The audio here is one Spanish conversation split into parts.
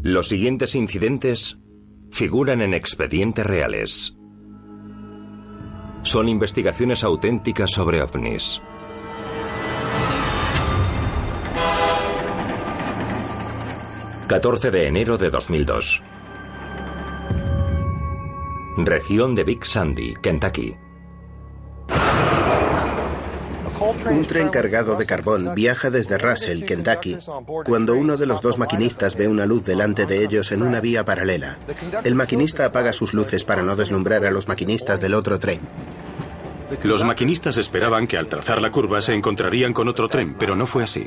Los siguientes incidentes figuran en expedientes reales. Son investigaciones auténticas sobre ovnis. ...14 de enero de 2002... Región de Big Sandy, Kentucky. Un tren cargado de carbón viaja desde Russell, Kentucky, cuando uno de los dos maquinistas ve una luz delante de ellos en una vía paralela. El maquinista apaga sus luces para no deslumbrar a los maquinistas del otro tren. Los maquinistas esperaban que al trazar la curva se encontrarían con otro tren, pero no fue así.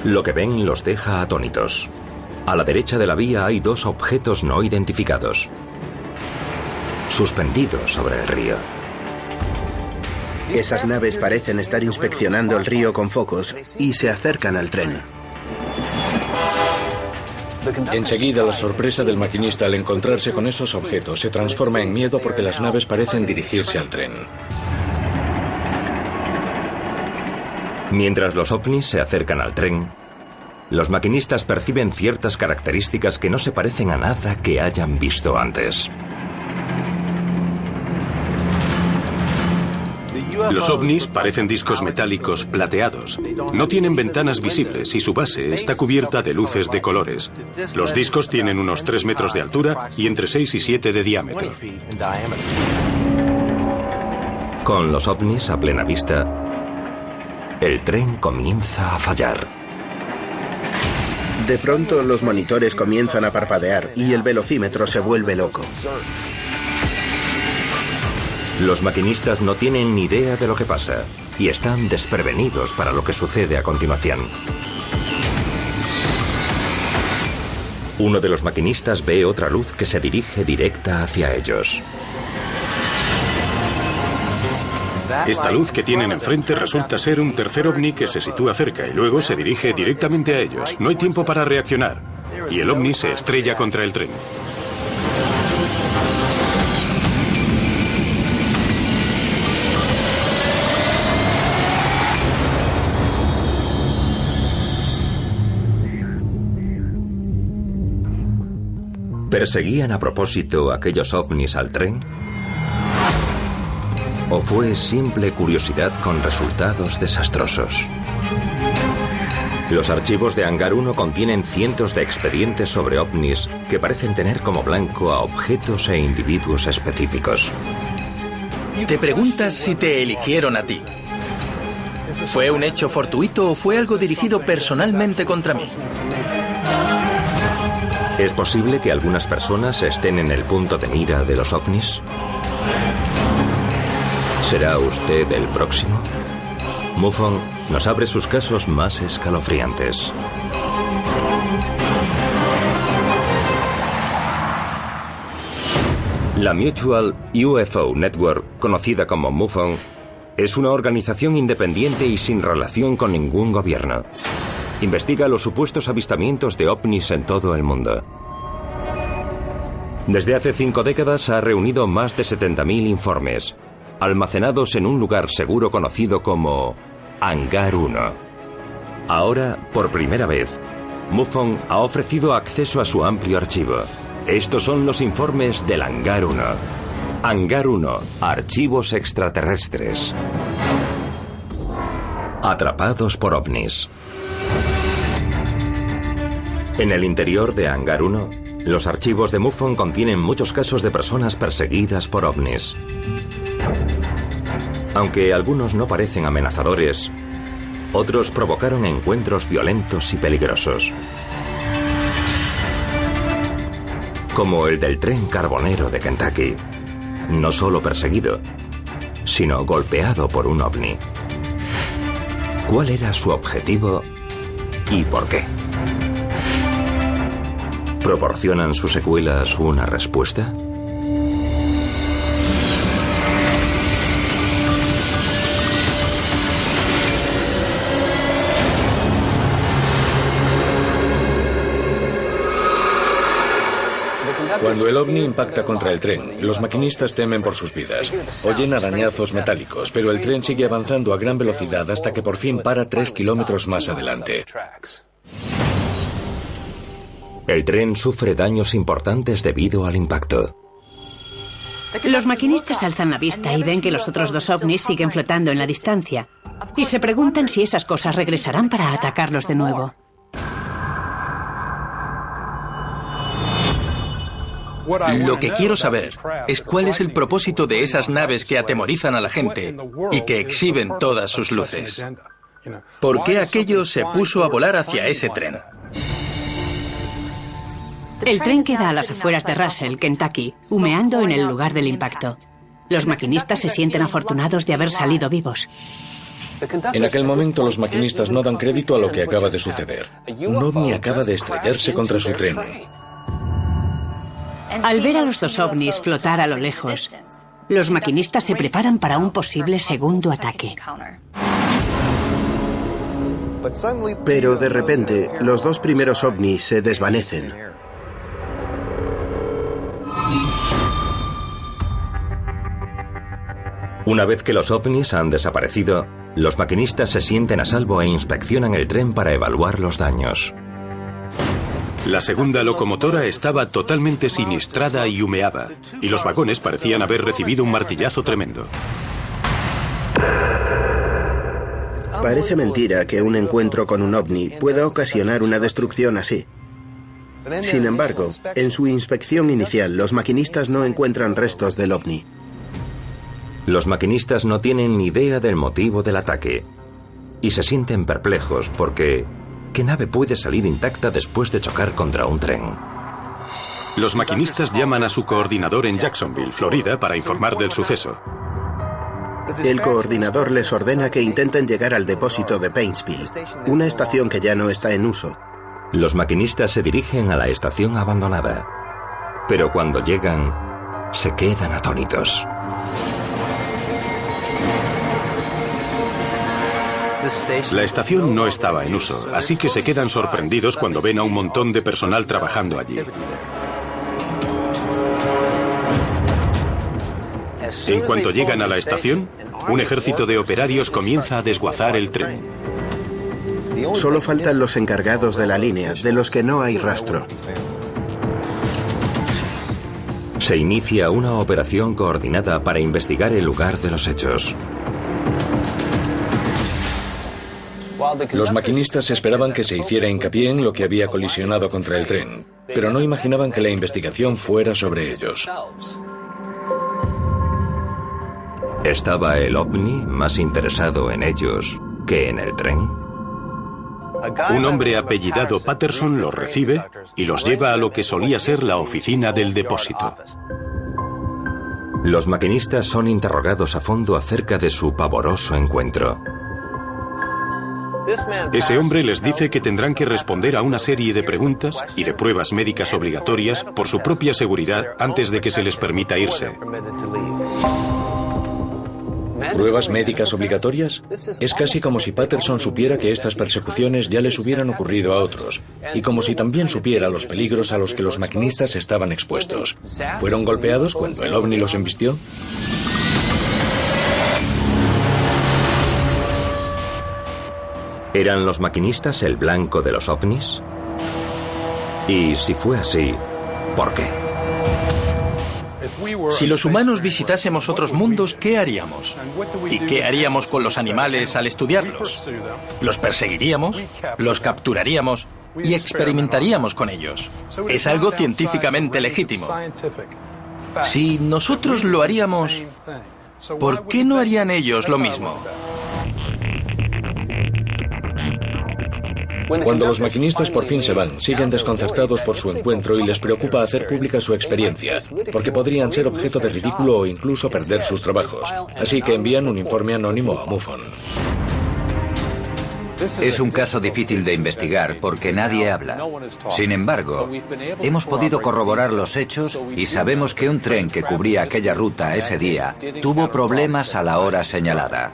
Lo que ven los deja atónitos. A la derecha de la vía hay dos objetos no identificados, suspendidos sobre el río. Esas naves parecen estar inspeccionando el río con focos y se acercan al tren. Enseguida la sorpresa del maquinista al encontrarse con esos objetos se transforma en miedo porque las naves parecen dirigirse al tren. Mientras los ovnis se acercan al tren, los maquinistas perciben ciertas características que no se parecen a nada que hayan visto antes. Los ovnis parecen discos metálicos plateados. No tienen ventanas visibles y su base está cubierta de luces de colores. Los discos tienen unos 3 metros de altura y entre 6 y 7 de diámetro. Con los ovnis a plena vista, el tren comienza a fallar. De pronto los monitores comienzan a parpadear y el velocímetro se vuelve loco. Los maquinistas no tienen ni idea de lo que pasa y están desprevenidos para lo que sucede a continuación. Uno de los maquinistas ve otra luz que se dirige directa hacia ellos. Esta luz que tienen enfrente resulta ser un tercer ovni que se sitúa cerca y luego se dirige directamente a ellos. No hay tiempo para reaccionar y el ovni se estrella contra el tren. ¿Perseguían a propósito aquellos ovnis al tren? ¿O fue simple curiosidad con resultados desastrosos? Los archivos de Hangar 1 contienen cientos de expedientes sobre ovnis que parecen tener como blanco a objetos e individuos específicos. Te preguntas si te eligieron a ti. ¿Fue un hecho fortuito o fue algo dirigido personalmente contra mí? ¿Es posible que algunas personas estén en el punto de mira de los ovnis? ¿Será usted el próximo? MUFON nos abre sus casos más escalofriantes. La Mutual UFO Network, conocida como MUFON, es una organización independiente y sin relación con ningún gobierno. Investiga los supuestos avistamientos de ovnis en todo el mundo. Desde hace 5 décadas ha reunido más de 70.000 informes, almacenados en un lugar seguro conocido como Hangar 1. Ahora, por primera vez, MUFON ha ofrecido acceso a su amplio archivo. Estos son los informes del Hangar 1. Hangar 1, archivos extraterrestres. Atrapados por ovnis. En el interior de Hangar 1, los archivos de MUFON contienen muchos casos de personas perseguidas por ovnis. Aunque algunos no parecen amenazadores, otros provocaron encuentros violentos y peligrosos. Como el del tren carbonero de Kentucky, no solo perseguido, sino golpeado por un ovni. ¿Cuál era su objetivo y por qué? ¿Proporcionan sus secuelas una respuesta? Cuando el ovni impacta contra el tren, los maquinistas temen por sus vidas. Oyen arañazos metálicos, pero el tren sigue avanzando a gran velocidad hasta que por fin para 3 kilómetros más adelante. El tren sufre daños importantes debido al impacto. Los maquinistas alzan la vista y ven que los otros dos ovnis siguen flotando en la distancia. Y se preguntan si esas cosas regresarán para atacarlos de nuevo. Lo que quiero saber es cuál es el propósito de esas naves que atemorizan a la gente y que exhiben todas sus luces. ¿Por qué aquello se puso a volar hacia ese tren? El tren queda a las afueras de Russell, Kentucky, humeando en el lugar del impacto. Los maquinistas se sienten afortunados de haber salido vivos. En aquel momento los maquinistas no dan crédito a lo que acaba de suceder. Un ovni acaba de estrellarse contra su tren. Al ver a los dos ovnis flotar a lo lejos, los maquinistas se preparan para un posible segundo ataque. Pero de repente, los dos primeros ovnis se desvanecen. Una vez que los ovnis han desaparecido, los maquinistas se sienten a salvo e inspeccionan el tren para evaluar los daños. La segunda locomotora estaba totalmente siniestrada y humeaba, y los vagones parecían haber recibido un martillazo tremendo. Parece mentira que un encuentro con un ovni pueda ocasionar una destrucción así. Sin embargo, en su inspección inicial, los maquinistas no encuentran restos del ovni. Los maquinistas no tienen ni idea del motivo del ataque y se sienten perplejos porque ¿qué nave puede salir intacta después de chocar contra un tren? Los maquinistas llaman a su coordinador en Jacksonville, Florida, para informar del suceso. El coordinador les ordena que intenten llegar al depósito de Paintsville, una estación que ya no está en uso. Los maquinistas se dirigen a la estación abandonada, pero cuando llegan, se quedan atónitos. La estación no estaba en uso, así que se quedan sorprendidos cuando ven a un montón de personal trabajando allí. En cuanto llegan a la estación, un ejército de operarios comienza a desguazar el tren. Solo faltan los encargados de la línea, de los que no hay rastro. Se inicia una operación coordinada para investigar el lugar de los hechos. Los maquinistas esperaban que se hiciera hincapié en lo que había colisionado contra el tren, pero no imaginaban que la investigación fuera sobre ellos. ¿Estaba el ovni más interesado en ellos que en el tren? Un hombre apellidado Patterson los recibe y los lleva a lo que solía ser la oficina del depósito. Los maquinistas son interrogados a fondo acerca de su pavoroso encuentro. Ese hombre les dice que tendrán que responder a una serie de preguntas y de pruebas médicas obligatorias por su propia seguridad antes de que se les permita irse. ¿Pruebas médicas obligatorias? Es casi como si Patterson supiera que estas persecuciones ya les hubieran ocurrido a otros, y como si también supiera los peligros a los que los maquinistas estaban expuestos. ¿Fueron golpeados cuando el ovni los embistió? ¿Eran los maquinistas el blanco de los ovnis? Y si fue así, ¿por qué? Si los humanos visitásemos otros mundos, ¿qué haríamos? ¿Y qué haríamos con los animales al estudiarlos? ¿Los perseguiríamos? ¿Los capturaríamos? Y experimentaríamos con ellos. Es algo científicamente legítimo. Si nosotros lo haríamos, ¿por qué no harían ellos lo mismo? Cuando los maquinistas por fin se van, siguen desconcertados por su encuentro y les preocupa hacer pública su experiencia, porque podrían ser objeto de ridículo o incluso perder sus trabajos. Así que envían un informe anónimo a MUFON. Es un caso difícil de investigar porque nadie habla. Sin embargo, hemos podido corroborar los hechos y sabemos que un tren que cubría aquella ruta ese día tuvo problemas a la hora señalada.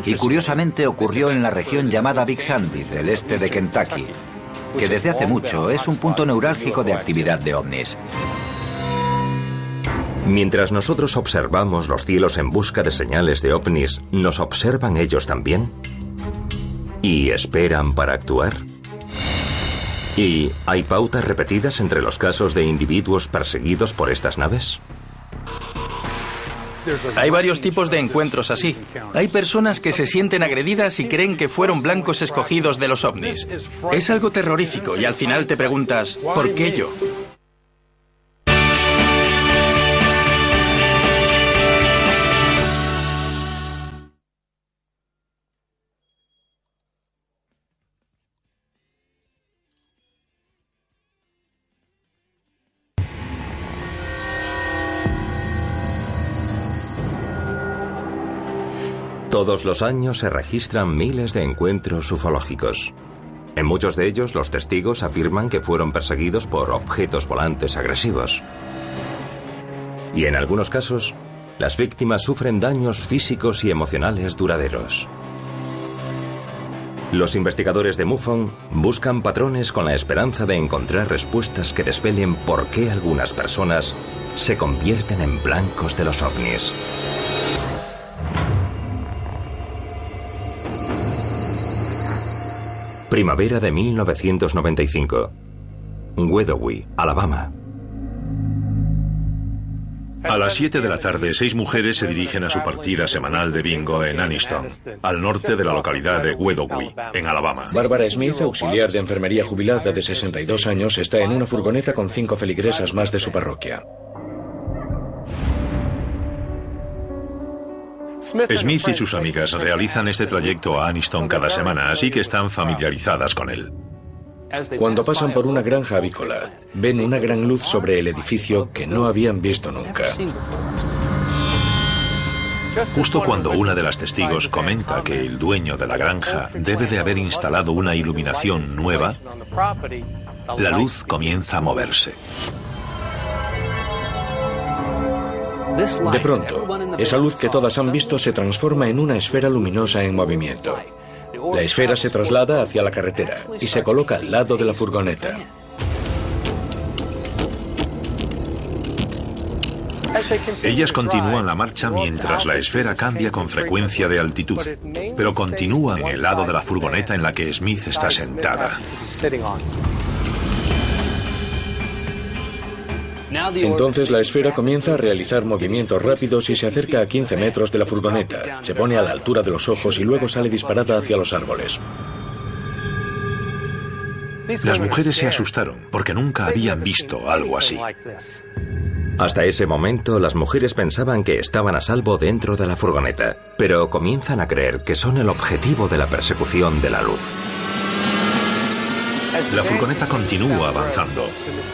Y curiosamente ocurrió en la región llamada Big Sandy, del este de Kentucky, que desde hace mucho es un punto neurálgico de actividad de ovnis. Mientras nosotros observamos los cielos en busca de señales de ovnis, ¿nos observan ellos también? ¿Y esperan para actuar? ¿Y hay pautas repetidas entre los casos de individuos perseguidos por estas naves? Hay varios tipos de encuentros así. Hay personas que se sienten agredidas y creen que fueron blancos escogidos de los ovnis. Es algo terrorífico y al final te preguntas, ¿por qué yo? Todos los años se registran miles de encuentros ufológicos. En muchos de ellos, los testigos afirman que fueron perseguidos por objetos volantes agresivos. Y en algunos casos, las víctimas sufren daños físicos y emocionales duraderos. Los investigadores de MUFON buscan patrones con la esperanza de encontrar respuestas que desvelen por qué algunas personas se convierten en blancos de los ovnis. Primavera de 1995. Wedowee, Alabama. A las 7 de la tarde, 6 mujeres se dirigen a su partida semanal de bingo en Anniston, al norte de la localidad de Wedowee, en Alabama. Barbara Smith, auxiliar de enfermería jubilada de 62 años, está en una furgoneta con 5 feligresas más de su parroquia. Smith y sus amigas realizan este trayecto a Anniston cada semana, así que están familiarizadas con él. Cuando pasan por una granja avícola, ven una gran luz sobre el edificio que no habían visto nunca. Justo cuando una de las testigos comenta que el dueño de la granja debe de haber instalado una iluminación nueva, la luz comienza a moverse. De pronto, esa luz que todas han visto se transforma en una esfera luminosa en movimiento. La esfera se traslada hacia la carretera y se coloca al lado de la furgoneta. Ellas continúan la marcha mientras la esfera cambia con frecuencia de altitud, pero continúa en el lado de la furgoneta en la que Smith está sentada. Entonces la esfera comienza a realizar movimientos rápidos y se acerca a 15 metros de la furgoneta. Se pone a la altura de los ojos y luego sale disparada hacia los árboles. Las mujeres se asustaron porque nunca habían visto algo así. Hasta ese momento, las mujeres pensaban que estaban a salvo dentro de la furgoneta, pero comienzan a creer que son el objetivo de la persecución de la luz. La furgoneta continúa avanzando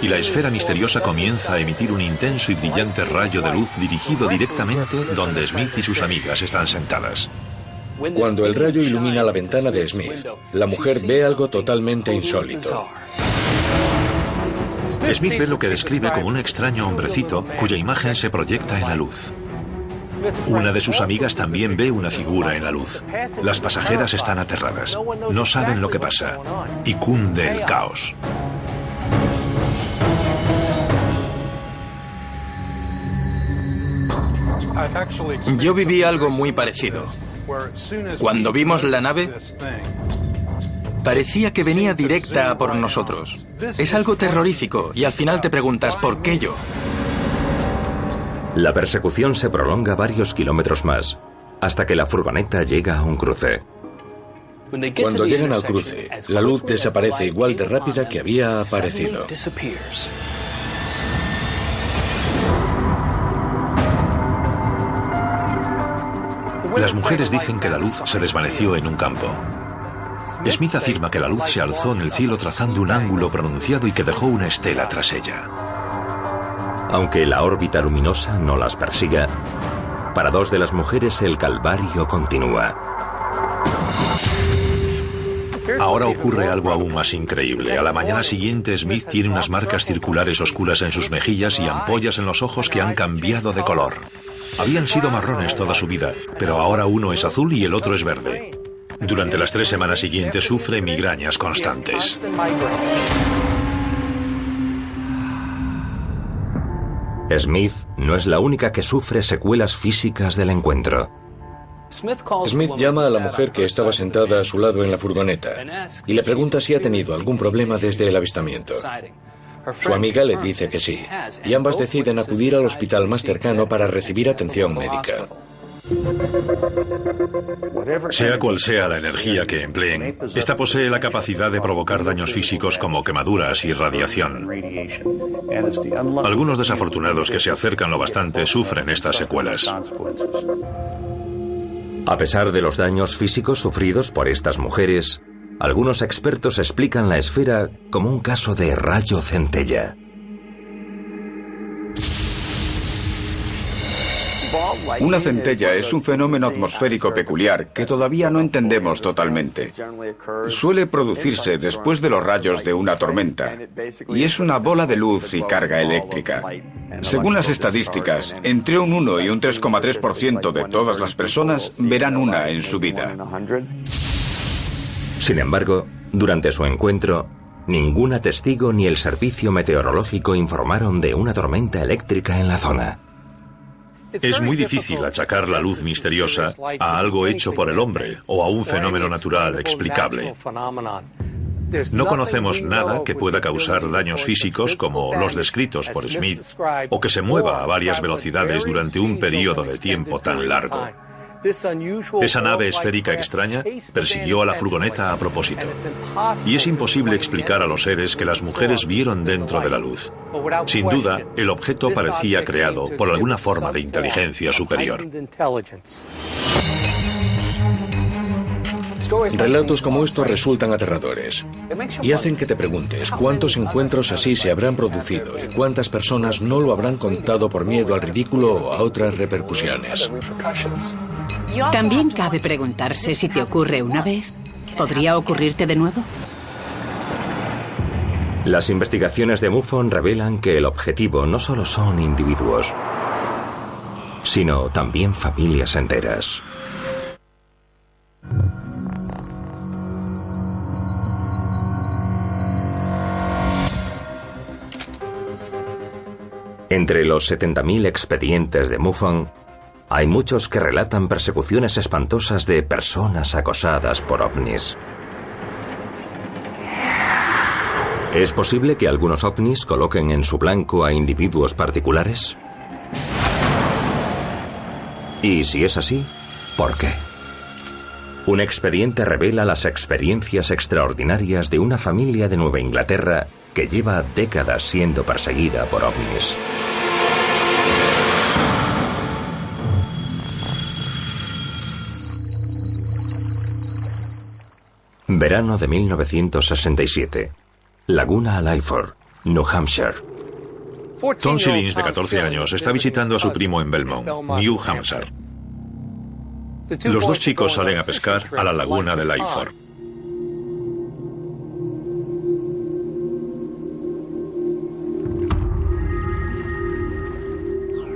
y la esfera misteriosa comienza a emitir un intenso y brillante rayo de luz dirigido directamente donde Smith y sus amigas están sentadas. Cuando el rayo ilumina la ventana de Smith, la mujer ve algo totalmente insólito. Smith ve lo que describe como un extraño hombrecito cuya imagen se proyecta en la luz. Una de sus amigas también ve una figura en la luz. Las pasajeras están aterradas. No saben lo que pasa. Y cunde el caos. Yo viví algo muy parecido. Cuando vimos la nave, parecía que venía directa a por nosotros. Es algo terrorífico y al final te preguntas, ¿por qué yo? La persecución se prolonga varios kilómetros más, hasta que la furgoneta llega a un cruce. Cuando llegan al cruce, la luz desaparece igual de rápida que había aparecido. Las mujeres dicen que la luz se desvaneció en un campo. Smith afirma que la luz se alzó en el cielo trazando un ángulo pronunciado y que dejó una estela tras ella. Aunque la órbita luminosa no las persiga, para dos de las mujeres el calvario continúa. Ahora ocurre algo aún más increíble. A la mañana siguiente, Smith tiene unas marcas circulares oscuras en sus mejillas y ampollas en los ojos que han cambiado de color. Habían sido marrones toda su vida, pero ahora uno es azul y el otro es verde. Durante las 3 semanas siguientes sufre migrañas constantes. Smith no es la única que sufre secuelas físicas del encuentro. Smith llama a la mujer que estaba sentada a su lado en la furgoneta y le pregunta si ha tenido algún problema desde el avistamiento. Su amiga le dice que sí, y ambas deciden acudir al hospital más cercano para recibir atención médica. Sea cual sea la energía que empleen, esta posee la capacidad de provocar daños físicos como quemaduras y radiación. Algunos desafortunados que se acercan lo bastante sufren estas secuelas. A pesar de los daños físicos sufridos por estas mujeres, algunos expertos explican la esfera como un caso de rayo centella. Una centella es un fenómeno atmosférico peculiar que todavía no entendemos totalmente. Suele producirse después de los rayos de una tormenta y es una bola de luz y carga eléctrica. Según las estadísticas, entre un 1 y un 3,3% de todas las personas verán una en su vida. Sin embargo, durante su encuentro, ningún testigo ni el servicio meteorológico informaron de una tormenta eléctrica en la zona. Es muy difícil achacar la luz misteriosa a algo hecho por el hombre o a un fenómeno natural explicable. No conocemos nada que pueda causar daños físicos como los descritos por Smith o que se mueva a varias velocidades durante un periodo de tiempo tan largo. Esa nave esférica extraña persiguió a la furgoneta a propósito. Y es imposible explicar a los seres que las mujeres vieron dentro de la luz. Sin duda, el objeto parecía creado por alguna forma de inteligencia superior. Relatos como estos resultan aterradores y hacen que te preguntes cuántos encuentros así se habrán producido y cuántas personas no lo habrán contado por miedo al ridículo o a otras repercusiones. También cabe preguntarse si te ocurre una vez, ¿podría ocurrirte de nuevo? Las investigaciones de MUFON revelan que el objetivo no solo son individuos, sino también familias enteras. Entre los 70.000 expedientes de MUFON, hay muchos que relatan persecuciones espantosas de personas acosadas por ovnis. ¿Es posible que algunos ovnis coloquen en su blanco a individuos particulares? Y si es así, ¿por qué? Un expediente revela las experiencias extraordinarias de una familia de Nueva Inglaterra que lleva décadas siendo perseguida por ovnis. Verano de 1967. Laguna Lyford, New Hampshire. Tom Shillings, de 14 años, está visitando a su primo en Belmont, New Hampshire. Los dos chicos salen a pescar a la laguna de Lyford.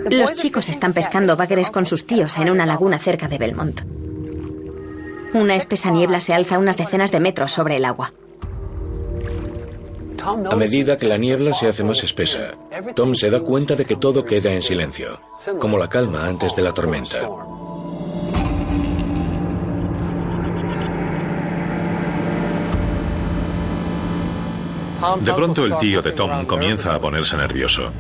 Los chicos están pescando bagres con sus tíos en una laguna cerca de Belmont. Una espesa niebla se alza unas decenas de metros sobre el agua. A medida que la niebla se hace más espesa, Tom se da cuenta de que todo queda en silencio, como la calma antes de la tormenta. De pronto el tío de Tom comienza a ponerse nervioso.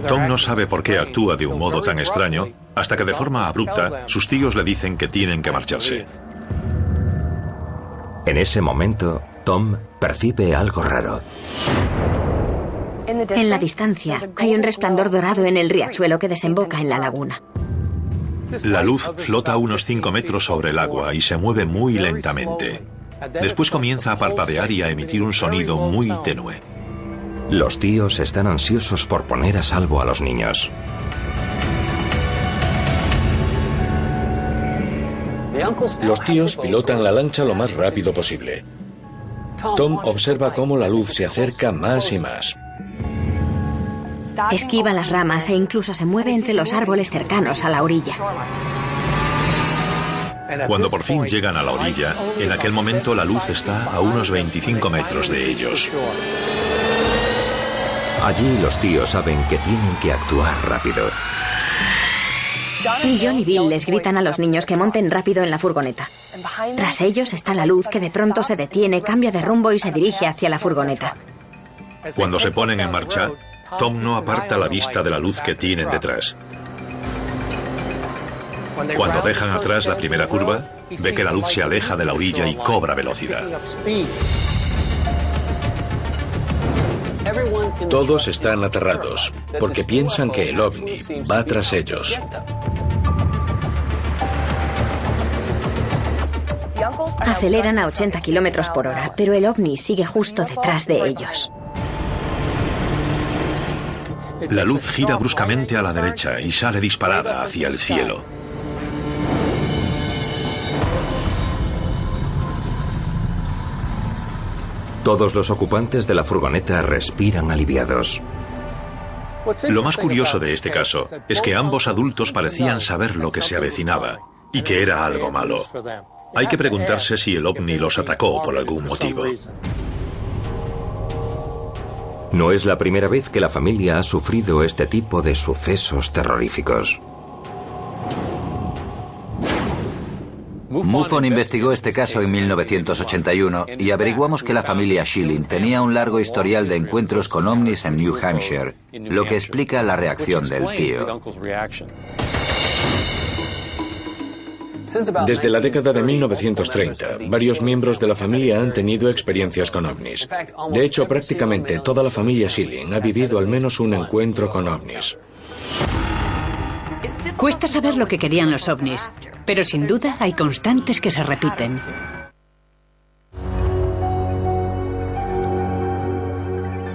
Tom no sabe por qué actúa de un modo tan extraño, hasta que de forma abrupta sus tíos le dicen que tienen que marcharse. En ese momento, Tom percibe algo raro. En la distancia hay un resplandor dorado en el riachuelo que desemboca en la laguna. La luz flota a unos 5 metros sobre el agua y se mueve muy lentamente. Después comienza a parpadear y a emitir un sonido muy tenue. Los tíos están ansiosos por poner a salvo a los niños. Los tíos pilotan la lancha lo más rápido posible. Tom observa cómo la luz se acerca más y más. Esquiva las ramas e incluso se mueve entre los árboles cercanos a la orilla. Cuando por fin llegan a la orilla, en aquel momento la luz está a unos 25 metros de ellos. Allí los tíos saben que tienen que actuar rápido. John y Bill les gritan a los niños que monten rápido en la furgoneta. Tras ellos está la luz que de pronto se detiene, cambia de rumbo y se dirige hacia la furgoneta. Cuando se ponen en marcha, Tom no aparta la vista de la luz que tienen detrás. Cuando dejan atrás la primera curva, ve que la luz se aleja de la orilla y cobra velocidad. Todos están aterrados porque piensan que el ovni va tras ellos. Aceleran a 80 kilómetros por hora, pero el ovni sigue justo detrás de ellos. La luz gira bruscamente a la derecha y sale disparada hacia el cielo. Todos los ocupantes de la furgoneta respiran aliviados. Lo más curioso de este caso es que ambos adultos parecían saber lo que se avecinaba y que era algo malo. Hay que preguntarse si el ovni los atacó por algún motivo. No es la primera vez que la familia ha sufrido este tipo de sucesos terroríficos. MUFON investigó este caso en 1981 y averiguamos que la familia Schilling tenía un largo historial de encuentros con ovnis en New Hampshire, lo que explica la reacción del tío. Desde la década de 1930, varios miembros de la familia han tenido experiencias con ovnis. De hecho, prácticamente toda la familia Schilling ha vivido al menos un encuentro con ovnis. Cuesta saber lo que querían los ovnis, pero sin duda hay constantes que se repiten.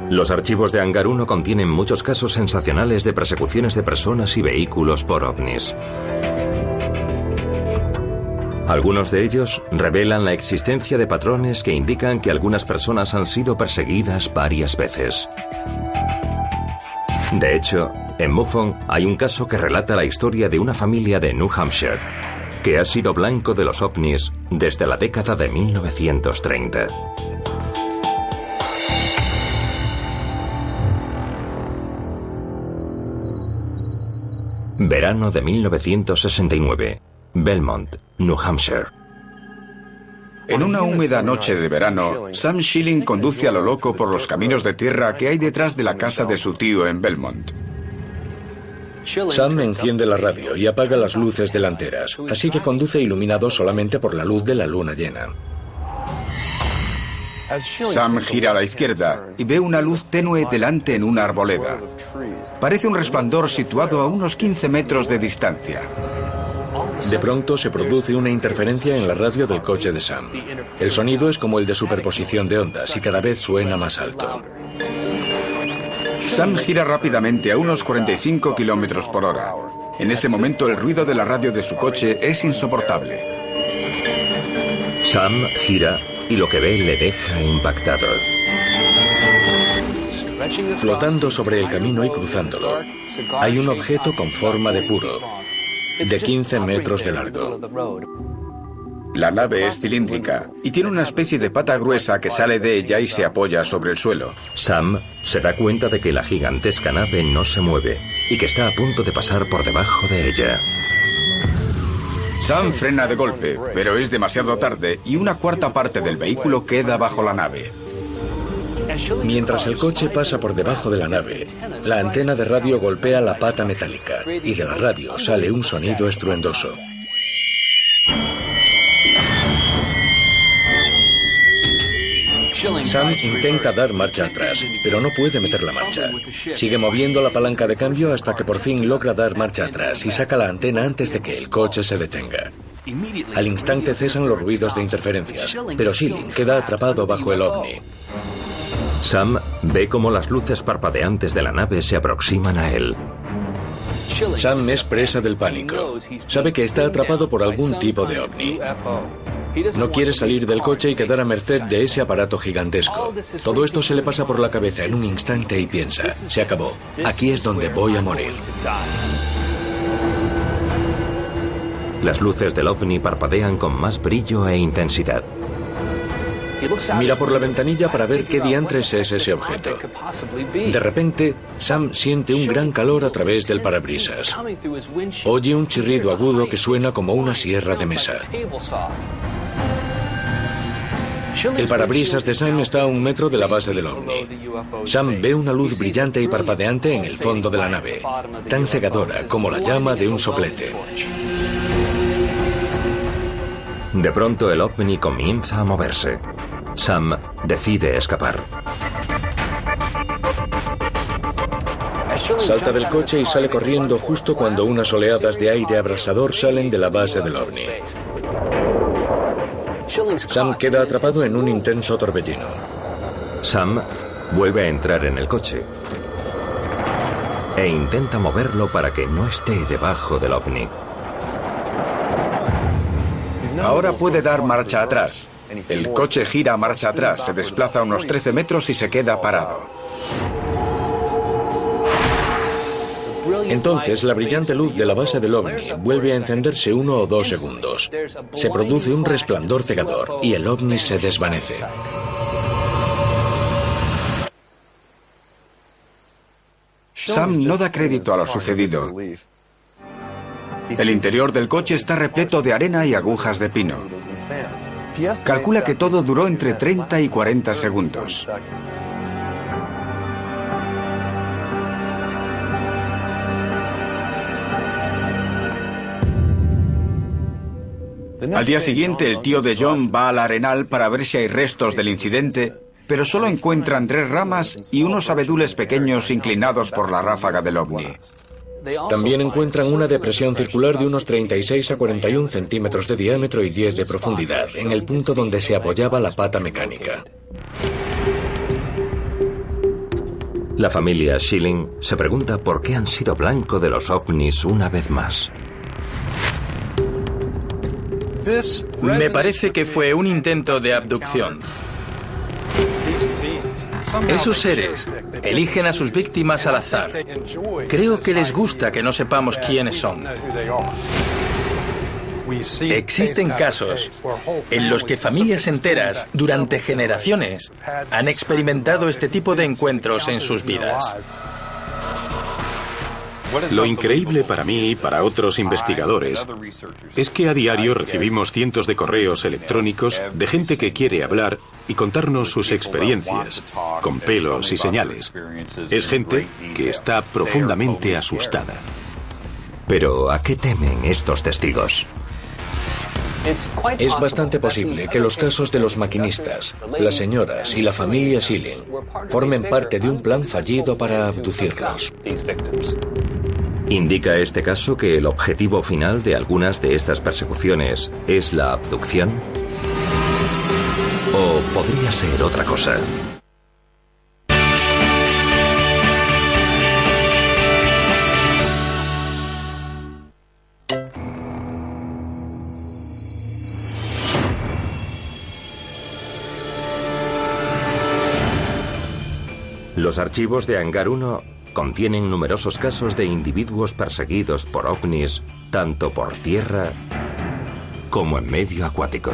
Los archivos de Hangar 1 contienen muchos casos sensacionales de persecuciones de personas y vehículos por ovnis. Algunos de ellos revelan la existencia de patrones que indican que algunas personas han sido perseguidas varias veces. De hecho, en MUFON hay un caso que relata la historia de una familia de New Hampshire que ha sido blanco de los ovnis desde la década de 1930. Verano de 1969. Belmont, New Hampshire. En una húmeda noche de verano, Sam Schilling conduce a lo loco por los caminos de tierra que hay detrás de la casa de su tío en Belmont. Sam enciende la radio y apaga las luces delanteras, así que conduce iluminado solamente por la luz de la luna llena. Sam gira a la izquierda y ve una luz tenue delante en una arboleda. Parece un resplandor situado a unos 15 metros de distancia. De pronto se produce una interferencia en la radio del coche de Sam. El sonido es como el de superposición de ondas y cada vez suena más alto. Sam gira rápidamente a unos 45 kilómetros por hora. En ese momento el ruido de la radio de su coche es insoportable. Sam gira y lo que ve le deja impactado. Flotando sobre el camino y cruzándolo, hay un objeto con forma de puro, de 15 metros de largo. La nave es cilíndrica y tiene una especie de pata gruesa que sale de ella y se apoya sobre el suelo. Sam se da cuenta de que la gigantesca nave no se mueve y que está a punto de pasar por debajo de ella. Sam frena de golpe, pero es demasiado tarde y una cuarta parte del vehículo queda bajo la nave. Mientras el coche pasa por debajo de la nave, la antena de radio golpea la pata metálica y de la radio sale un sonido estruendoso. Sam intenta dar marcha atrás, pero no puede meter la marcha. Sigue moviendo la palanca de cambio hasta que por fin logra dar marcha atrás y saca la antena antes de que el coche se detenga. Al instante cesan los ruidos de interferencias, pero Schilling queda atrapado bajo el ovni. Sam ve cómo las luces parpadeantes de la nave se aproximan a él. Sam es presa del pánico. Sabe que está atrapado por algún tipo de ovni. No quiere salir del coche y quedar a merced de ese aparato gigantesco. Todo esto se le pasa por la cabeza en un instante y piensa, se acabó, aquí es donde voy a morir. Las luces del ovni parpadean con más brillo e intensidad. Mira por la ventanilla para ver qué diantres es ese objeto. De repente, Sam siente un gran calor a través del parabrisas. Oye un chirrido agudo que suena como una sierra de mesa. El parabrisas de Sam está a 1 metro de la base del ovni. Sam ve una luz brillante y parpadeante en el fondo de la nave, tan cegadora como la llama de un soplete. De pronto el ovni comienza a moverse. Sam decide escapar. Salta del coche y sale corriendo justo cuando unas oleadas de aire abrasador salen de la base del ovni. Sam queda atrapado en un intenso torbellino. Sam vuelve a entrar en el coche e intenta moverlo para que no esté debajo del ovni. Ahora puede dar marcha atrás. El coche gira marcha atrás, se desplaza unos 13 metros y se queda parado. Entonces, la brillante luz de la base del ovni vuelve a encenderse 1 o 2 segundos. Se produce un resplandor cegador y el ovni se desvanece. Sam no da crédito a lo sucedido. El interior del coche está repleto de arena y agujas de pino. Calcula que todo duró entre 30 y 40 segundos. Al día siguiente, el tío de John va al arenal para ver si hay restos del incidente, pero solo encuentran 3 ramas y unos abedules pequeños inclinados por la ráfaga del ovni. También encuentran una depresión circular de unos 36 a 41 centímetros de diámetro y 10 de profundidad, en el punto donde se apoyaba la pata mecánica. La familia Schilling se pregunta por qué han sido blanco de los ovnis una vez más. Me parece que fue un intento de abducción. Esos seres eligen a sus víctimas al azar. Creo que les gusta que no sepamos quiénes son. Existen casos en los que familias enteras, durante generaciones, han experimentado este tipo de encuentros en sus vidas. Lo increíble para mí y para otros investigadores es que a diario recibimos cientos de correos electrónicos de gente que quiere hablar y contarnos sus experiencias, con pelos y señales. Es gente que está profundamente asustada. Pero ¿a qué temen estos testigos? Es bastante posible que los casos de los maquinistas, las señoras y la familia Schilling formen parte de un plan fallido para abducirlos. ¿Indica este caso que el objetivo final de algunas de estas persecuciones es la abducción? ¿O podría ser otra cosa? Los archivos de Hangar 1 contienen numerosos casos de individuos perseguidos por ovnis, tanto por tierra como en medio acuático.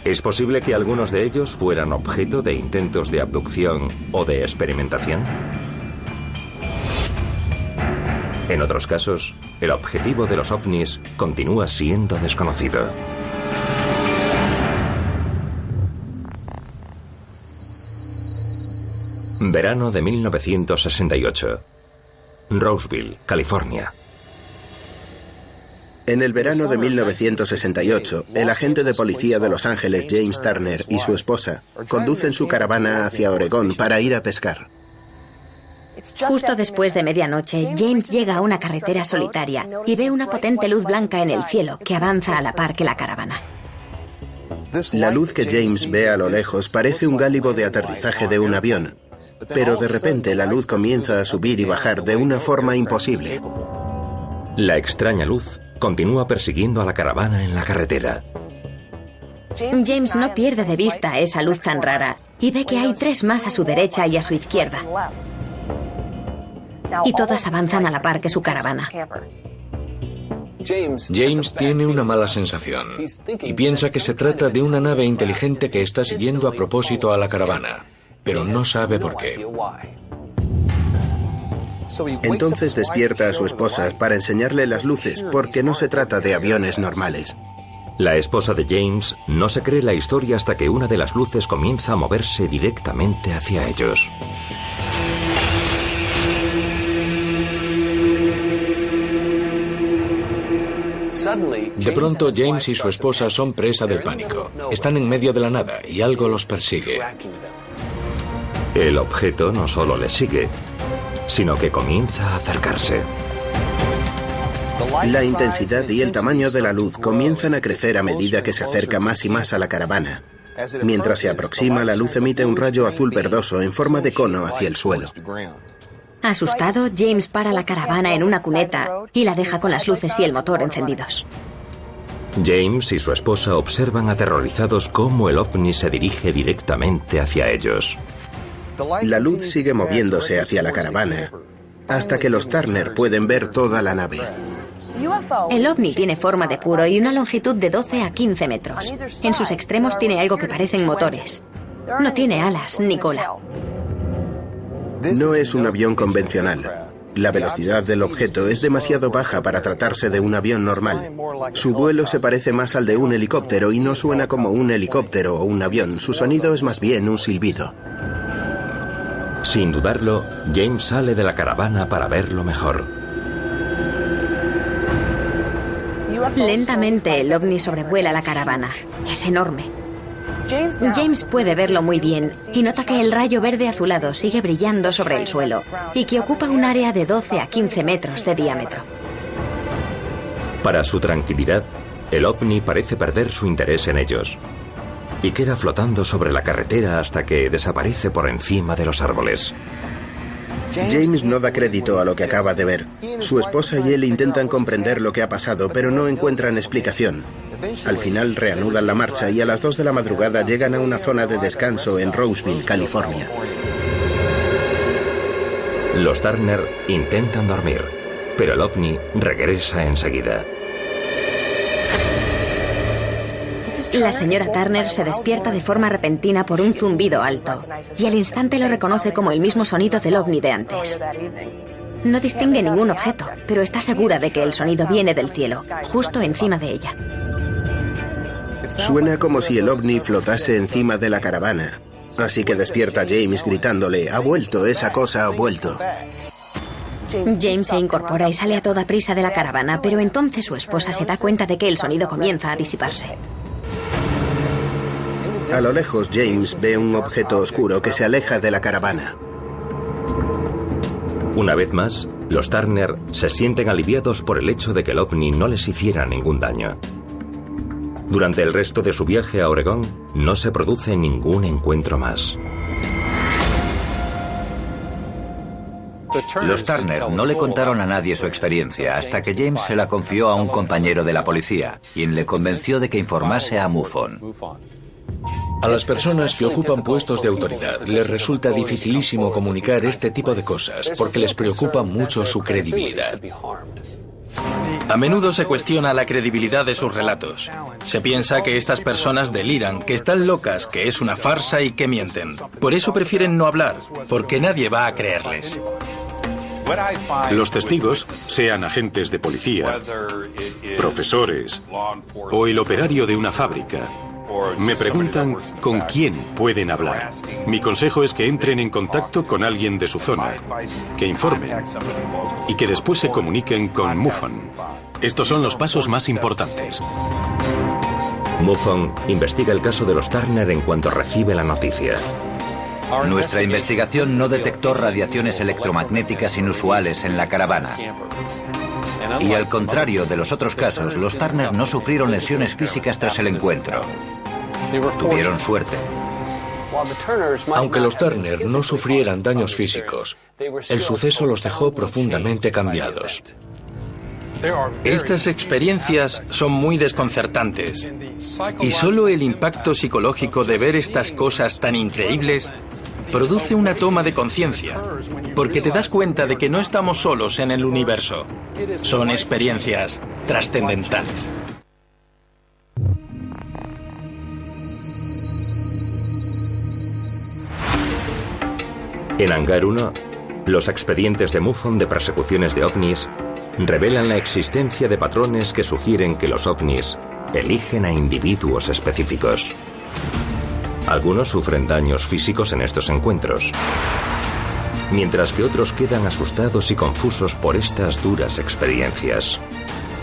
¿Es posible que algunos de ellos fueran objeto de intentos de abducción o de experimentación? En otros casos, el objetivo de los ovnis continúa siendo desconocido. Verano de 1968. Roseville, California. En el verano de 1968, el agente de policía de Los Ángeles, James Turner, y su esposa conducen su caravana hacia Oregón para ir a pescar. Justo después de medianoche, James llega a una carretera solitaria y ve una potente luz blanca en el cielo que avanza a la par que la caravana. La luz que James ve a lo lejos parece un gálibo de aterrizaje de un avión, pero de repente la luz comienza a subir y bajar de una forma imposible. La extraña luz continúa persiguiendo a la caravana en la carretera. James no pierde de vista esa luz tan rara y ve que hay 3 más a su derecha y a su izquierda. Y todas avanzan a la par que su caravana. James tiene una mala sensación y piensa que se trata de una nave inteligente que está siguiendo a propósito a la caravana, pero no sabe por qué. Entonces despierta a su esposa para enseñarle las luces, porque no se trata de aviones normales. La esposa de James no se cree la historia hasta que una de las luces comienza a moverse directamente hacia ellos. De pronto, James y su esposa son presa del pánico. Están en medio de la nada y algo los persigue. El objeto no solo les sigue, sino que comienza a acercarse. La intensidad y el tamaño de la luz comienzan a crecer a medida que se acerca más y más a la caravana. Mientras se aproxima, la luz emite un rayo azul verdoso en forma de cono hacia el suelo. Asustado, James para la caravana en una cuneta y la deja con las luces y el motor encendidos. James y su esposa observan aterrorizados cómo el ovni se dirige directamente hacia ellos. La luz sigue moviéndose hacia la caravana, hasta que los Turner pueden ver toda la nave. El ovni tiene forma de puro y una longitud de 12 a 15 metros. En sus extremos tiene algo que parecen motores. No tiene alas ni cola. No es un avión convencional. La velocidad del objeto es demasiado baja para tratarse de un avión normal. Su vuelo se parece más al de un helicóptero y no suena como un helicóptero o un avión. Su sonido es más bien un silbido. Sin dudarlo, James sale de la caravana para verlo mejor. Lentamente el ovni sobrevuela la caravana. Es enorme. James puede verlo muy bien y nota que el rayo verde azulado sigue brillando sobre el suelo y que ocupa un área de 12 a 15 metros de diámetro. Para su tranquilidad, el ovni parece perder su interés en ellos y queda flotando sobre la carretera hasta que desaparece por encima de los árboles. James no da crédito a lo que acaba de ver. Su esposa y él intentan comprender lo que ha pasado, pero no encuentran explicación. Al final reanudan la marcha y a las 2 de la madrugada llegan a una zona de descanso en Roseville, California. Los Turner intentan dormir, pero el ovni regresa enseguida. La señora Turner se despierta de forma repentina por un zumbido alto y al instante lo reconoce como el mismo sonido del ovni de antes. No distingue ningún objeto, pero está segura de que el sonido viene del cielo, justo encima de ella. Suena como si el ovni flotase encima de la caravana, así que despierta a James gritándole: «¡Ha vuelto, esa cosa ha vuelto!». James se incorpora y sale a toda prisa de la caravana, pero entonces su esposa se da cuenta de que el sonido comienza a disiparse. A lo lejos, James ve un objeto oscuro que se aleja de la caravana. Una vez más, los Turner se sienten aliviados por el hecho de que el ovni no les hiciera ningún daño. Durante el resto de su viaje a Oregón, no se produce ningún encuentro más. Los Turner no le contaron a nadie su experiencia hasta que James se la confió a un compañero de la policía, quien le convenció de que informase a MUFON. A las personas que ocupan puestos de autoridad les resulta dificilísimo comunicar este tipo de cosas porque les preocupa mucho su credibilidad. A menudo se cuestiona la credibilidad de sus relatos. Se piensa que estas personas deliran, que están locas, que es una farsa y que mienten. Por eso prefieren no hablar, porque nadie va a creerles. Los testigos, sean agentes de policía, profesores o el operario de una fábrica, me preguntan con quién pueden hablar. Mi consejo es que entren en contacto con alguien de su zona, que informen y que después se comuniquen con MUFON. Estos son los pasos más importantes. MUFON investiga el caso de los Turner en cuanto recibe la noticia. Nuestra investigación no detectó radiaciones electromagnéticas inusuales en la caravana. Y al contrario de los otros casos, los Turner no sufrieron lesiones físicas tras el encuentro. Tuvieron suerte. Aunque los Turner no sufrieran daños físicos, el suceso los dejó profundamente cambiados. Estas experiencias son muy desconcertantes y solo el impacto psicológico de ver estas cosas tan increíbles produce una toma de conciencia, porque te das cuenta de que no estamos solos en el universo. Son experiencias trascendentales. En Hangar 1, los expedientes de MUFON de persecuciones de ovnis revelan la existencia de patrones que sugieren que los ovnis eligen a individuos específicos. Algunos sufren daños físicos en estos encuentros, mientras que otros quedan asustados y confusos por estas duras experiencias,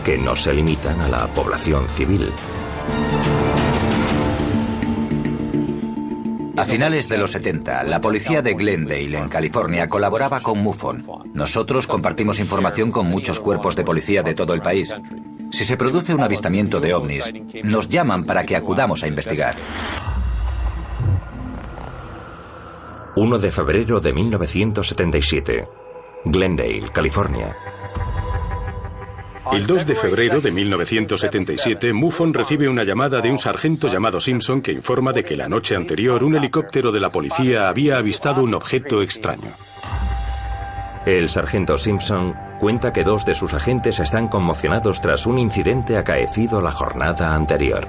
que no se limitan a la población civil. A finales de los 70, la policía de Glendale, en California, colaboraba con MUFON. Nosotros compartimos información con muchos cuerpos de policía de todo el país. Si se produce un avistamiento de ovnis, nos llaman para que acudamos a investigar. 1 de febrero de 1977. Glendale, California. El 2 de febrero de 1977, MUFON recibe una llamada de un sargento llamado Simpson que informa de que la noche anterior un helicóptero de la policía había avistado un objeto extraño. El sargento Simpson cuenta que 2 de sus agentes están conmocionados tras un incidente acaecido la jornada anterior.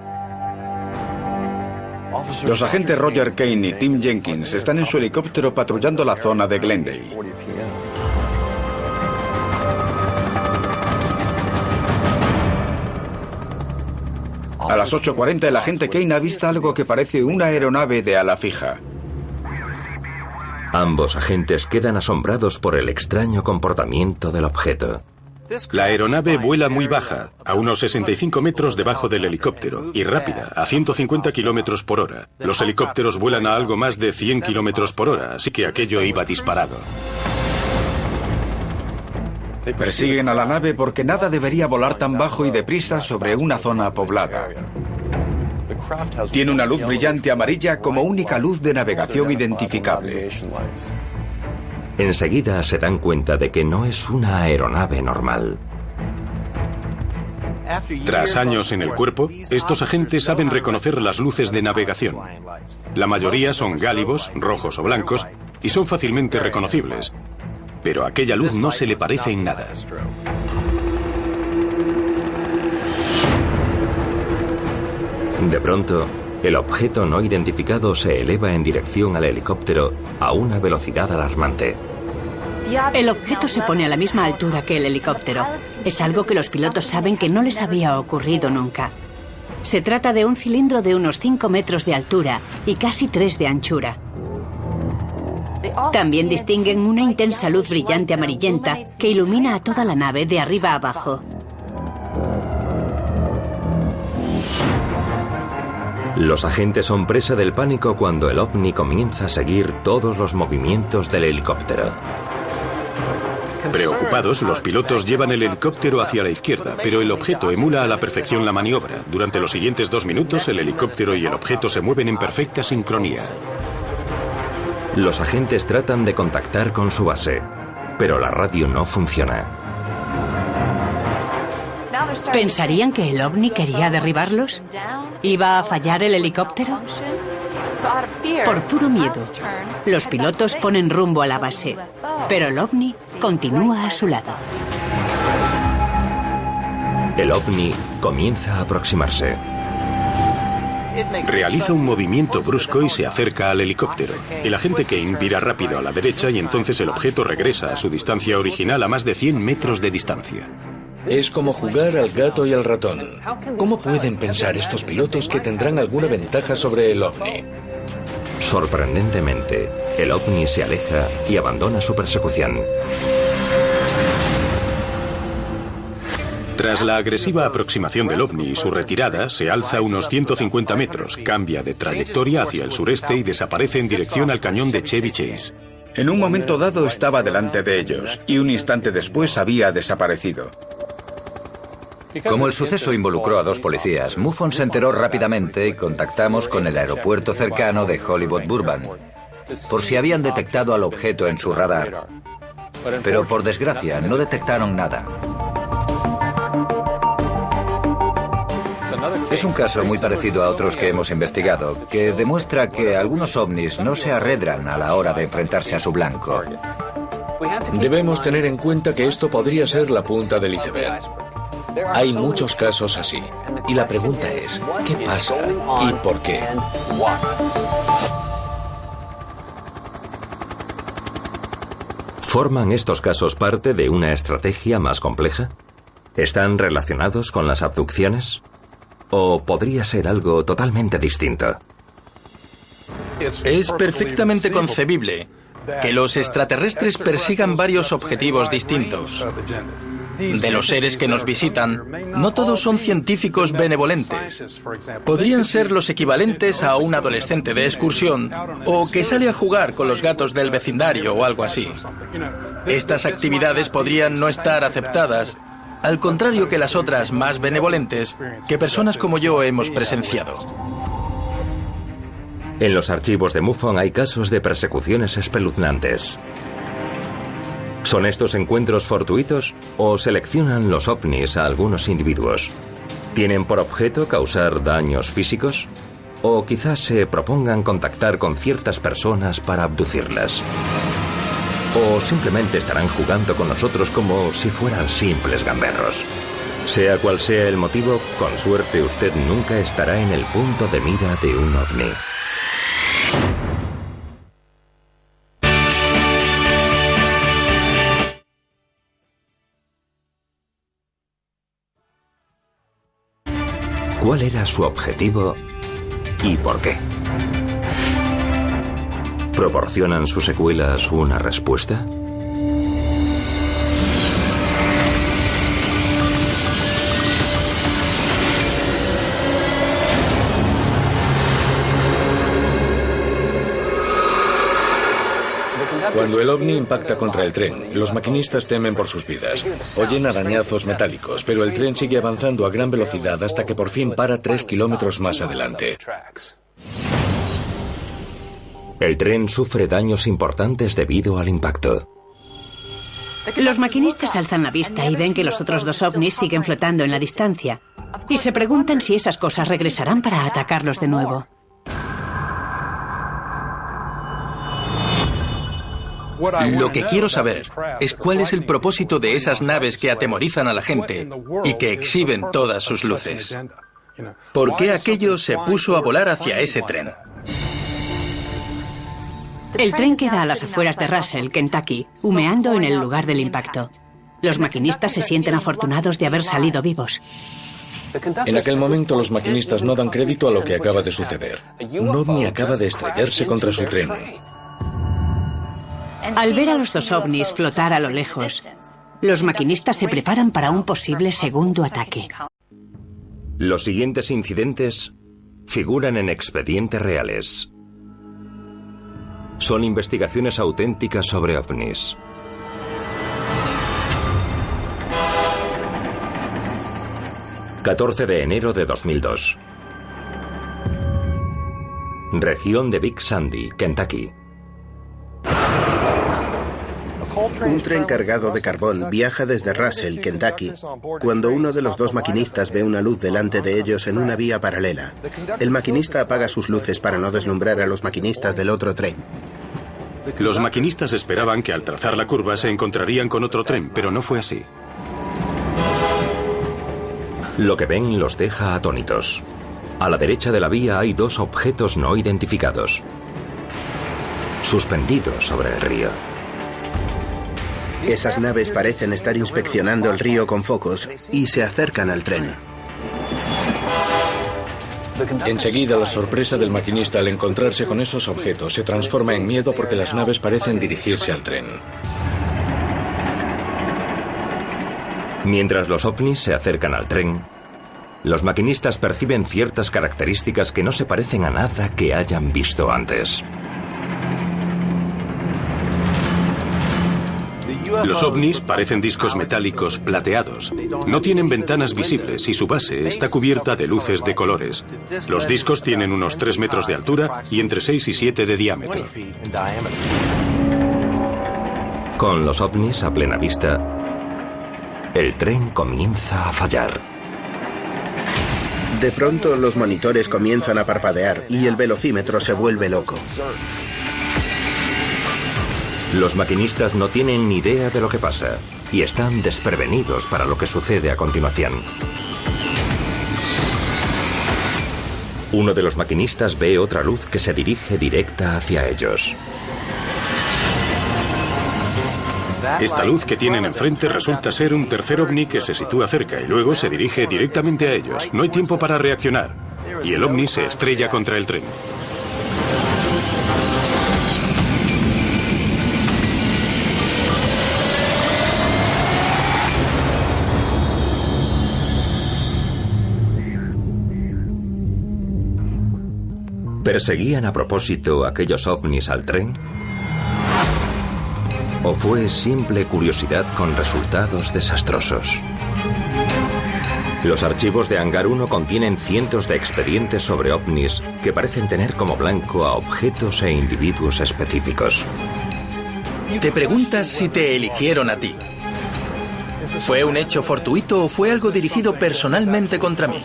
Los agentes Roger Kane y Tim Jenkins están en su helicóptero patrullando la zona de Glendale. A las 8:40 el agente Kane avista algo que parece una aeronave de ala fija. Ambos agentes quedan asombrados por el extraño comportamiento del objeto. La aeronave vuela muy baja, a unos 65 metros debajo del helicóptero, y rápida, a 150 kilómetros por hora. Los helicópteros vuelan a algo más de 100 kilómetros por hora, así que aquello iba disparado. Persiguen a la nave porque nada debería volar tan bajo y deprisa sobre una zona poblada. Tiene una luz brillante amarilla como única luz de navegación identificable. Enseguida se dan cuenta de que no es una aeronave normal. Tras años en el cuerpo, estos agentes saben reconocer las luces de navegación. La mayoría son gálibos, rojos o blancos, y son fácilmente reconocibles. Pero aquella luz no se le parece en nada. De pronto, el objeto no identificado se eleva en dirección al helicóptero a una velocidad alarmante. El objeto se pone a la misma altura que el helicóptero. Es algo que los pilotos saben que no les había ocurrido nunca. Se trata de un cilindro de unos 5 metros de altura y casi 3 de anchura. También distinguen una intensa luz brillante amarillenta que ilumina a toda la nave de arriba a abajo. Los agentes son presa del pánico cuando el ovni comienza a seguir todos los movimientos del helicóptero. Preocupados, los pilotos llevan el helicóptero hacia la izquierda, pero el objeto emula a la perfección la maniobra. Durante los siguientes 2 minutos, el helicóptero y el objeto se mueven en perfecta sincronía. Los agentes tratan de contactar con su base, pero la radio no funciona. ¿Pensarían que el ovni quería derribarlos? ¿Iba a fallar el helicóptero? Por puro miedo, los pilotos ponen rumbo a la base, pero el ovni continúa a su lado. El ovni comienza a aproximarse. Realiza un movimiento brusco y se acerca al helicóptero. El agente Kane vira rápido a la derecha y entonces el objeto regresa a su distancia original a más de 100 metros de distancia. Es como jugar al gato y al ratón. ¿Cómo pueden pensar estos pilotos que tendrán alguna ventaja sobre el ovni? Sorprendentemente, el ovni se aleja y abandona su persecución. Tras la agresiva aproximación del ovni y su retirada, se alza unos 150 metros, cambia de trayectoria hacia el sureste y desaparece en dirección al cañón de Chevy Chase. En un momento dado estaba delante de ellos y un instante después había desaparecido. Como el suceso involucró a 2 policías, MUFON se enteró rápidamente y contactamos con el aeropuerto cercano de Hollywood Burbank, por si habían detectado al objeto en su radar. Pero por desgracia no detectaron nada. Es un caso muy parecido a otros que hemos investigado, que demuestra que algunos ovnis no se arredran a la hora de enfrentarse a su blanco. Debemos tener en cuenta que esto podría ser la punta del iceberg. Hay muchos casos así. Y la pregunta es, ¿qué pasa y por qué? ¿Forman estos casos parte de una estrategia más compleja? ¿Están relacionados con las abducciones? ¿O podría ser algo totalmente distinto? Es perfectamente concebible que los extraterrestres persigan varios objetivos distintos. De los seres que nos visitan, no todos son científicos benevolentes. Podrían ser los equivalentes a un adolescente de excursión o que sale a jugar con los gatos del vecindario o algo así. Estas actividades podrían no estar aceptadas, al contrario que las otras más benevolentes que personas como yo hemos presenciado. En los archivos de MUFON hay casos de persecuciones espeluznantes. ¿Son estos encuentros fortuitos o seleccionan los ovnis a algunos individuos? ¿Tienen por objeto causar daños físicos? ¿O quizás se propongan contactar con ciertas personas para abducirlas? ¿O simplemente estarán jugando con nosotros como si fueran simples gamberros? Sea cual sea el motivo, con suerte usted nunca estará en el punto de mira de un ovni. ¿Cuál era su objetivo y por qué? ¿Proporcionan sus secuelas una respuesta? Cuando el ovni impacta contra el tren, los maquinistas temen por sus vidas. Oyen arañazos metálicos, pero el tren sigue avanzando a gran velocidad hasta que por fin para 3 kilómetros más adelante. El tren sufre daños importantes debido al impacto. Los maquinistas alzan la vista y ven que los otros dos ovnis siguen flotando en la distancia. Y se preguntan si esas cosas regresarán para atacarlos de nuevo. Lo que quiero saber es cuál es el propósito de esas naves que atemorizan a la gente y que exhiben todas sus luces. ¿Por qué aquello se puso a volar hacia ese tren? El tren queda a las afueras de Russell, Kentucky, humeando en el lugar del impacto. Los maquinistas se sienten afortunados de haber salido vivos. En aquel momento los maquinistas no dan crédito a lo que acaba de suceder. Un ovni acaba de estrellarse contra su tren. Al ver a los dos ovnis flotar a lo lejos, los maquinistas se preparan para un posible segundo ataque. Los siguientes incidentes figuran en expedientes reales. Son investigaciones auténticas sobre ovnis. ...14 de enero de 2002... Región de Big Sandy, Kentucky. Un tren cargado de carbón viaja desde Russell, Kentucky, cuando uno de los dos maquinistas ve una luz delante de ellos en una vía paralela. El maquinista apaga sus luces para no deslumbrar a los maquinistas del otro tren. Los maquinistas esperaban que al trazar la curva se encontrarían con otro tren, pero no fue así. Lo que ven los deja atónitos. A la derecha de la vía hay dos objetos no identificados, suspendidos sobre el río. Esas naves parecen estar inspeccionando el río con focos y se acercan al tren. Enseguida, la sorpresa del maquinista al encontrarse con esos objetos se transforma en miedo porque las naves parecen dirigirse al tren. Mientras los ovnis se acercan al tren, los maquinistas perciben ciertas características que no se parecen a nada que hayan visto antes. Los ovnis parecen discos metálicos plateados. No tienen ventanas visibles y su base está cubierta de luces de colores. Los discos tienen unos 3 metros de altura y entre 6 y 7 de diámetro. Con los ovnis a plena vista, el tren comienza a fallar. De pronto los monitores comienzan a parpadear y el velocímetro se vuelve loco. Los maquinistas no tienen ni idea de lo que pasa y están desprevenidos para lo que sucede a continuación. Uno de los maquinistas ve otra luz que se dirige directa hacia ellos. Esta luz que tienen enfrente resulta ser un tercer ovni que se sitúa cerca y luego se dirige directamente a ellos. No hay tiempo para reaccionar y el ovni se estrella contra el tren. ¿Perseguían a propósito aquellos ovnis al tren? ¿O fue simple curiosidad con resultados desastrosos? Los archivos de Hangar 1 contienen cientos de expedientes sobre ovnis que parecen tener como blanco a objetos e individuos específicos. Te preguntas si te eligieron a ti. ¿Fue un hecho fortuito o fue algo dirigido personalmente contra mí?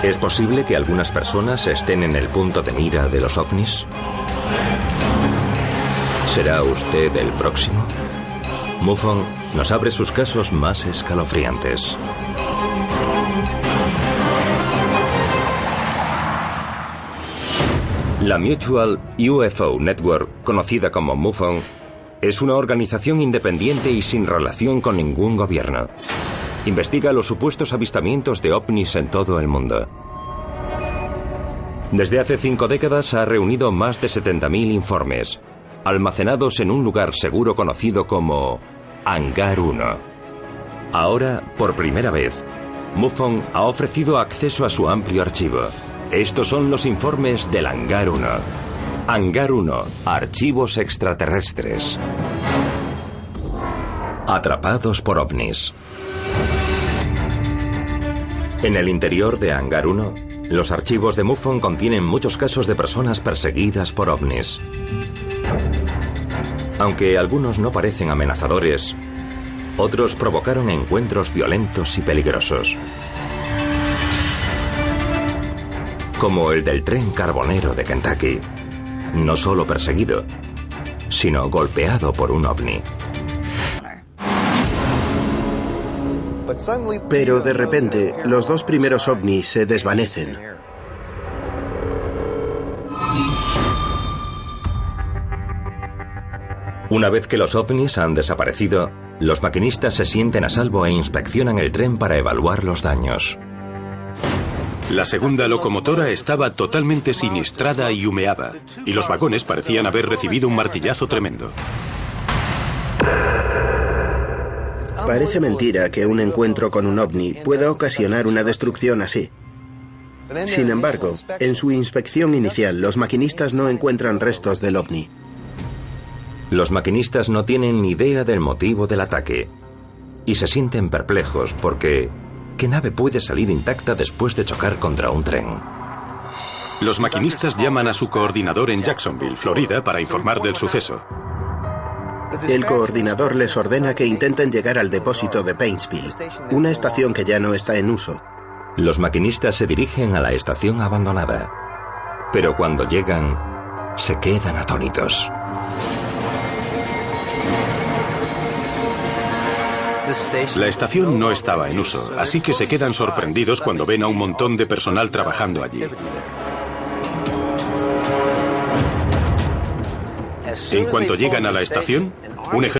¿Es posible que algunas personas estén en el punto de mira de los ovnis? ¿Será usted el próximo? MUFON nos abre sus casos más escalofriantes. La Mutual UFO Network, conocida como MUFON, es una organización independiente y sin relación con ningún gobierno. Investiga los supuestos avistamientos de ovnis en todo el mundo. Desde hace 5 décadas ha reunido más de 70.000 informes, almacenados en un lugar seguro conocido como Hangar 1. Ahora, por primera vez, MUFON ha ofrecido acceso a su amplio archivo. Estos son los informes del Hangar 1. Hangar 1, archivos extraterrestres. Atrapados por ovnis. En el interior de Hangar 1, los archivos de MUFON contienen muchos casos de personas perseguidas por ovnis. Aunque algunos no parecen amenazadores, otros provocaron encuentros violentos y peligrosos. Como el del tren carbonero de Kentucky. No solo perseguido, sino golpeado por un ovni. Pero de repente, los 2 primeros ovnis se desvanecen. Una vez que los ovnis han desaparecido, los maquinistas se sienten a salvo e inspeccionan el tren para evaluar los daños. La segunda locomotora estaba totalmente siniestrada y humeada, y los vagones parecían haber recibido un martillazo tremendo. Parece mentira que un encuentro con un ovni pueda ocasionar una destrucción así. Sin embargo, en su inspección inicial, los maquinistas no encuentran restos del ovni. Los maquinistas no tienen ni idea del motivo del ataque y se sienten perplejos porque ¿qué nave puede salir intacta después de chocar contra un tren? Los maquinistas llaman a su coordinador en Jacksonville, Florida, para informar del suceso. El coordinador les ordena que intenten llegar al depósito de Paintsville, una estación que ya no está en uso. Los maquinistas se dirigen a la estación abandonada, pero cuando llegan, se quedan atónitos. La estación no estaba en uso, así que se quedan sorprendidos cuando ven a un montón de personal trabajando allí. En cuanto llegan a la estación, un ejército